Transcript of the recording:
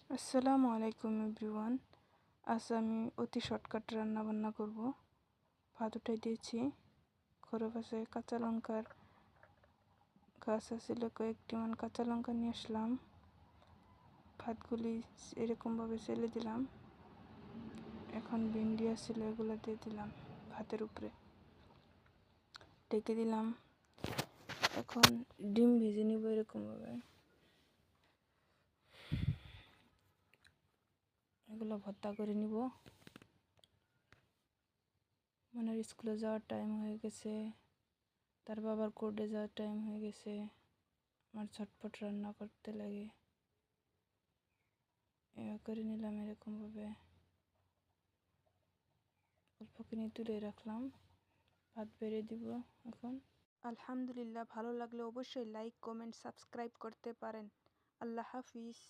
আসসালামু আলাইকুম এভরিওয়ান। আজ আমি অতি শর্টকাট রান্না বান্না করব। ভাত উঠাই দিয়েছি। ঘরের পাশে কাঁচা লঙ্কার গাছ আছিল, কয়েকটি কাঁচা লঙ্কা নিয়ে আসলাম। ভাতগুলি এরকমভাবে চেলে দিলাম। এখন ভিন্ডি আসছিল, এগুলো দিয়ে দিলাম ভাতের উপরে, ঢেকে দিলাম। এখন ডিম ভেজে নিব এরকমভাবে। এগুলো ভর্তা করে নিব। মনের স্কুলে যাওয়ার টাইম হয়ে গেছে, তার বাবার কোর্টে যাওয়ার টাইম হয়ে গেছে। আমার ঝটপট রান্না করতে লাগে, এবার করে নিলাম এরকমভাবে। অল্প কিনে তুলে রাখলাম, ভাত বেড়ে দিব এখন। আলহামদুলিল্লাহ, ভালো লাগলে অবশ্যই লাইক, কমেন্ট, সাবস্ক্রাইব করতে পারেন। আল্লাহ হাফিজ।